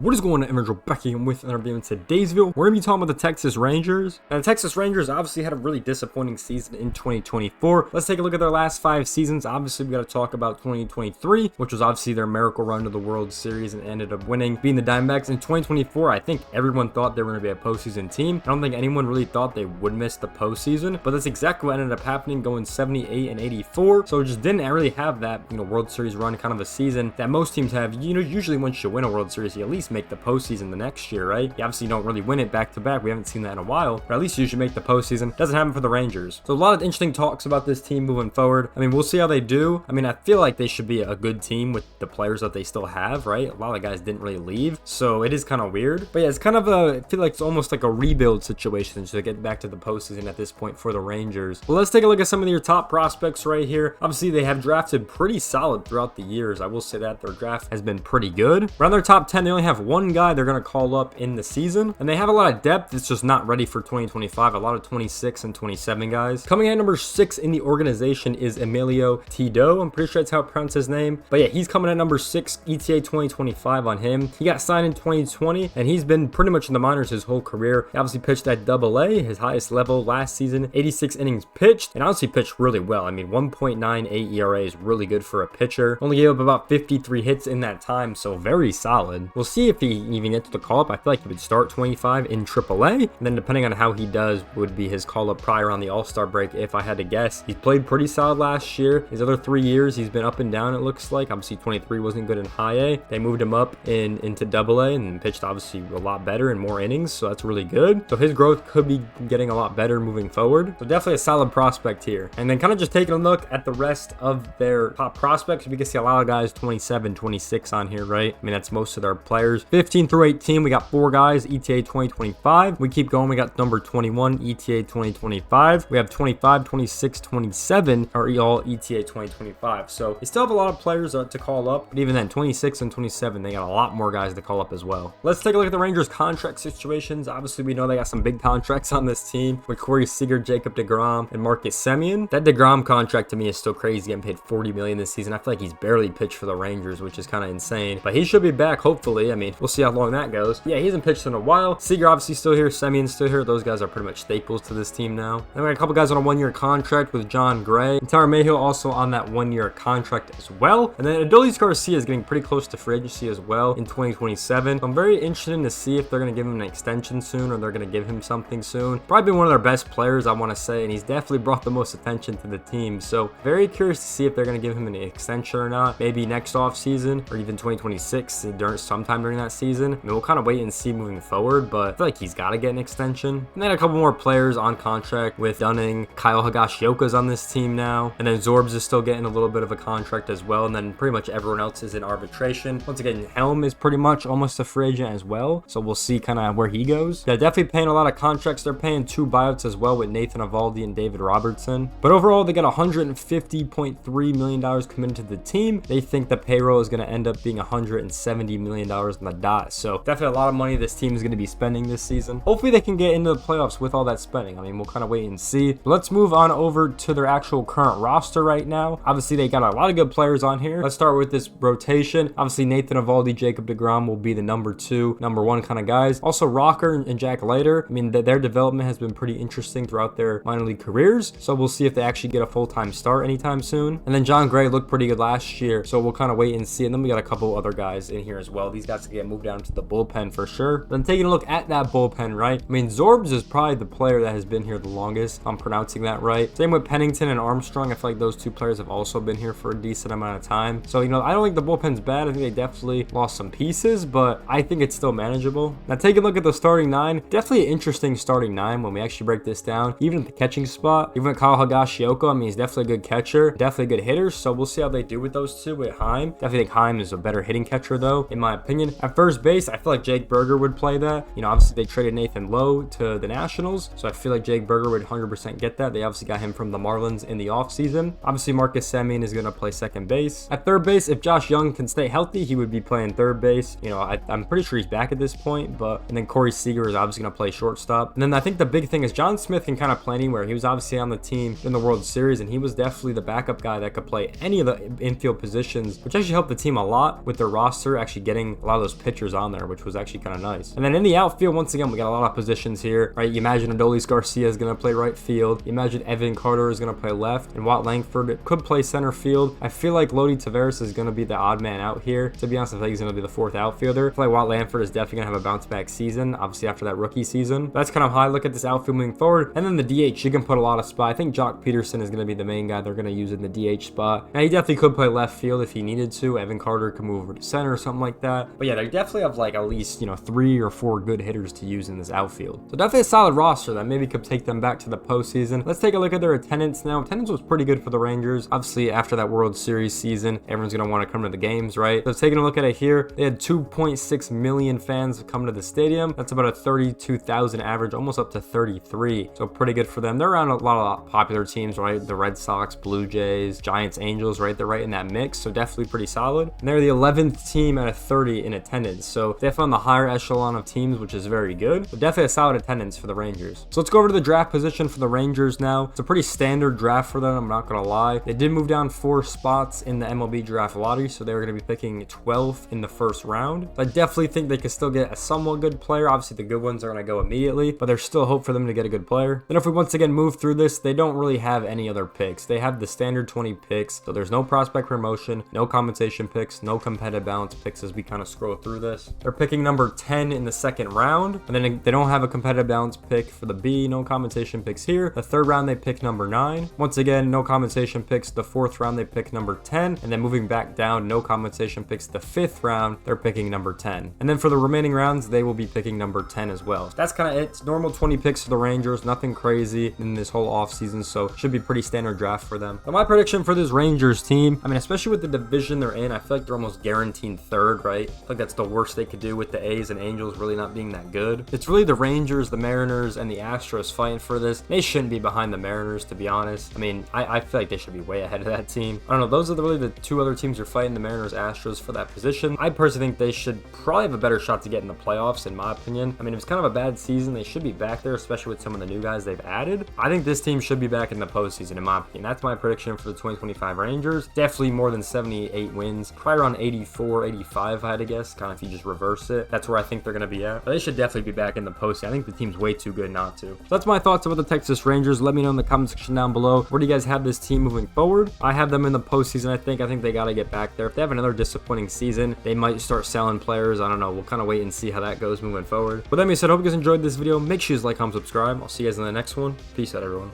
What is going on, Andrew Becky? I'm with another video in today's video. We're going to be talking about the Texas Rangers. And the Texas Rangers obviously had a really disappointing season in 2024. Let's take a look at their last 5 seasons. Obviously, we got to talk about 2023, which was obviously their miracle run to the World Series and ended up winning, being the Diamondbacks. In 2024, I think everyone thought they were going to be a postseason team. I don't think anyone really thought they would miss the postseason, but that's exactly what ended up happening, going 78 and 84. So it just didn't really have that, World Series run kind of a season that most teams have. Usually once you win a World Series, you at least make the postseason the next year, right? You obviously don't really win it back to back. We haven't seen that in a while, but at least you should make the postseason. Doesn't happen for the Rangers. So a lot of interesting talks about this team moving forward. I mean, we'll see how they do. I mean, I feel like they should be a good team with the players that they still have, right? A lot of guys didn't really leave, so it is kind of weird. But yeah, it's kind of I feel like it's almost like a rebuild situation to get back to the postseason at this point for the Rangers. Well, let's take a look at some of your top prospects right here. Obviously, they have drafted pretty solid throughout the years. I will say that their draft has been pretty good. Around their top 10, they only have one guy they're going to call up in the season, and they have a lot of depth. It's just not ready for 2025. A lot of 26 and 27 guys. Coming in at number 6 in the organization is Emilio Tito. I'm pretty sure that's how it pronounces his name, but yeah, he's coming at number 6, ETA 2025 on him. He got signed in 2020, and he's been pretty much in the minors his whole career. He obviously pitched at AA, his highest level last season, 86 innings pitched, and honestly pitched really well. I mean, 1.98 ERA is really good for a pitcher. Only gave up about 53 hits in that time, so very solid. We'll see if he even gets the call up. I feel like he would start 25 in AAA, and then depending on how he does would be his call up probably around the All-Star break if I had to guess. He's played pretty solid last year. His other 3 years he's been up and down, it looks like. Obviously 23 wasn't good in high A. They moved him up into AA and pitched obviously a lot better and more innings, so that's really good. So his growth could be getting a lot better moving forward. So definitely a solid prospect here. And then kind of just taking a look at the rest of their top prospects, we can see a lot of guys 27, 26 on here, right? I mean, that's most of their players. 15 through 18, we got 4 guys, ETA 2025. We keep going, we got number 21, ETA 2025. We have 25, 26, 27 are all ETA 2025. So they still have a lot of players to call up, but even then, 26 and 27, they got a lot more guys to call up as well. Let's take a look at the Rangers contract situations. Obviously, we know they got some big contracts on this team with Corey Seager, Jacob deGrom, and Marcus Semien. That deGrom contract to me is still crazy. Getting paid $40 million this season. I feel like he's barely pitched for the Rangers, which is kind of insane, but he should be back hopefully. I mean, we'll see how long that goes. Yeah, he hasn't pitched in a while. Seager obviously still here, Semien's still here. Those guys are pretty much staples to this team now. Then we got a couple guys on a 1-year contract with Jon Gray. And Tyler Mayhew also on that 1-year contract as well. And then Adolis Garcia is getting pretty close to free agency as well in 2027. So I'm very interested to see if they're going to give him an extension soon or they're going to give him something soon. Probably been one of their best players, I want to say, and he's definitely brought the most attention to the team. So very curious to see if they're going to give him an extension or not. Maybe next off season or even 2026 sometime during that season. I mean, we'll kind of wait and see moving forward, but I feel like he's got to get an extension. And then a couple more players on contract with Dunning. Kyle Higashioka's on this team now, and then Zorbs is still getting a little bit of a contract as well, and then pretty much everyone else is in arbitration. Once again, Helm is pretty much almost a free agent as well, so we'll see kind of where he goes. They're definitely paying a lot of contracts. They're paying 2 buyouts as well with Nathan Eovaldi and David Robertson, but overall they got $150.3 million committed to the team. They think the payroll is going to end up being $170 million on the dot, so definitely a lot of money this team is going to be spending this season. Hopefully they can get into the playoffs with all that spending. I mean, we'll kind of wait and see. But let's move on over to their actual current roster right now. Obviously they got a lot of good players on here. Let's start with this rotation. Obviously Nathan Eovaldi, Jacob deGrom will be the number 2, number 1 kind of guys. Also Rocker and Jack Leiter, I mean, their development has been pretty interesting throughout their minor league careers, so we'll see if they actually get a full-time start anytime soon. And then Jon Gray looked pretty good last year, so we'll kind of wait and see. And then we got a couple other guys in here as well. These guys can get moved down to the bullpen for sure. Then taking a look at that bullpen, right? I mean, Zorbs is probably the player that has been here the longest. I'm pronouncing that right. Same with Pennington and Armstrong. I feel like those 2 players have also been here for a decent amount of time. So, I don't think the bullpen's bad. I think they definitely lost some pieces, but I think it's still manageable. Now, taking a look at the starting 9, definitely an interesting starting 9 when we actually break this down. Even at the catching spot, even Kyle Higashioka, I mean, he's definitely a good catcher, definitely a good hitter, so we'll see how they do with those 2 with Heim. Definitely think Heim is a better hitting catcher, though, in my opinion. At first base, I feel like Jake Berger would play that. Obviously, they traded Nathan Lowe to the Nationals, so I feel like Jake Berger would 100% get that. They obviously got him from the Marlins in the offseason. Obviously, Marcus Semien is going to play second base. At third base, if Josh Young can stay healthy, he would be playing third base. I'm pretty sure he's back at this point, and then Corey Seager is obviously going to play shortstop. And then I think the big thing is John Smith can kind of play anywhere. He was obviously on the team in the World Series, and he was definitely the backup guy that could play any of the infield positions, which actually helped the team a lot with their roster, actually getting a lot of those those pitchers on there, which was actually kind of nice. And then in the outfield, once again, we got a lot of positions here, right? You imagine Adolis Garcia is going to play right field. You imagine Evan Carter is going to play left, and Watt Langford could play center field. I feel like Lodi Taveras is going to be the odd man out here. To be honest, I think he's going to be the fourth outfielder. I feel like Watt Langford is definitely going to have a bounce back season, obviously after that rookie season. That's kind of how I look at this outfield moving forward. And then the DH, you can put a lot of spot. I think Jock Peterson is going to be the main guy they're going to use in the DH spot. Now, he definitely could play left field if he needed to. Evan Carter could move over to center or something like that. But yeah, they definitely have like at least, 3 or 4 good hitters to use in this outfield. So definitely a solid roster that maybe could take them back to the postseason. Let's take a look at their attendance now. Attendance was pretty good for the Rangers. Obviously, after that World Series season, everyone's going to want to come to the games, right? So taking a look at it here, they had 2.6 million fans come to the stadium. That's about a 32,000 average, almost up to 33. So pretty good for them. They're around a lot of popular teams, right? The Red Sox, Blue Jays, Giants, Angels, right? They're right in that mix. So definitely pretty solid. And they're the 11th team out of 30 in attendance. So definitely on the higher echelon of teams, which is very good. But definitely a solid attendance for the Rangers. So let's go over to the draft position for the Rangers now. It's a pretty standard draft for them, I'm not gonna lie. They did move down 4 spots in the MLB draft lottery, so they were gonna be picking 12th in the first round. I definitely think they could still get a somewhat good player. Obviously the good ones are gonna go immediately, but there's still hope for them to get a good player. Then if we once again move through this, they don't really have any other picks. They have the standard 20 picks, so there's no prospect promotion, no compensation picks, no competitive balance picks as we kind of scroll through this. They're picking number 10 in the second round, and then they don't have a competitive balance pick for the B, no compensation picks here. The third round they pick number 9. Once again, no compensation picks. The fourth round they pick number 10, and then moving back down, no compensation picks. The fifth round they're picking number 10, and then for the remaining rounds they will be picking number 10 as well. That's kind of it. It's normal 20 picks for the Rangers, nothing crazy in this whole offseason, so should be pretty standard draft for them. But my prediction for this Rangers team, I mean, especially with the division they're in, I feel like they're almost guaranteed third, right? I feel like that's the worst they could do with the A's and Angels really not being that good. It's really the Rangers, the Mariners, and the Astros fighting for this. They shouldn't be behind the Mariners, to be honest. I mean, I feel like they should be way ahead of that team. I don't know, those are really the 2 other teams who are fighting, the Mariners, Astros, for that position. I personally think they should probably have a better shot to get in the playoffs, in my opinion. I mean, it was kind of a bad season. They should be back there, especially with some of the new guys they've added. I think this team should be back in the postseason, in my opinion. That's my prediction for the 2025 Rangers. Definitely more than 78 wins. Probably around 84, 85, if I had to guess, kind of if you just reverse it. That's where I think they're going to be at. But they should definitely be back in the postseason. I think the team's way too good not to. So that's my thoughts about the Texas Rangers. Let me know in the comment section down below. Where do you guys have this team moving forward? I have them in the postseason, I think. I think they got to get back there. If they have another disappointing season, they might start selling players. I don't know. We'll kind of wait and see how that goes moving forward. But that being said, I hope you guys enjoyed this video. Make sure you like, comment, subscribe. I'll see you guys in the next one. Peace out, everyone.